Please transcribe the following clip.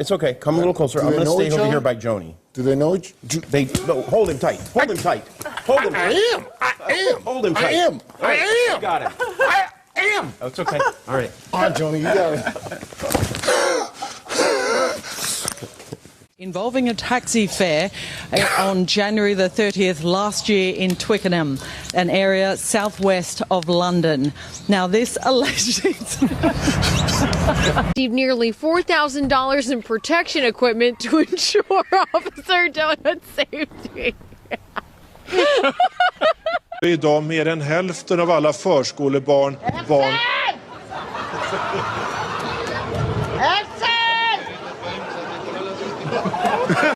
It's okay. Come a little closer. I'm going to stay over here by Joni. Do they know each? No, hold him tight. Hold him tight. Hold him tight. I am. Hold him tight. I am. All right, I am. you got him. I am. Oh, it's okay. All right. All right, Joni, you got it. Involving a taxi fare on January the 30th last year in Twickenham, an area southwest of London. Now, this alleged... Received nearly $4,000 in protection equipment to ensure Officer Donut's safety. Idag mer än hälften av alla förskolebarn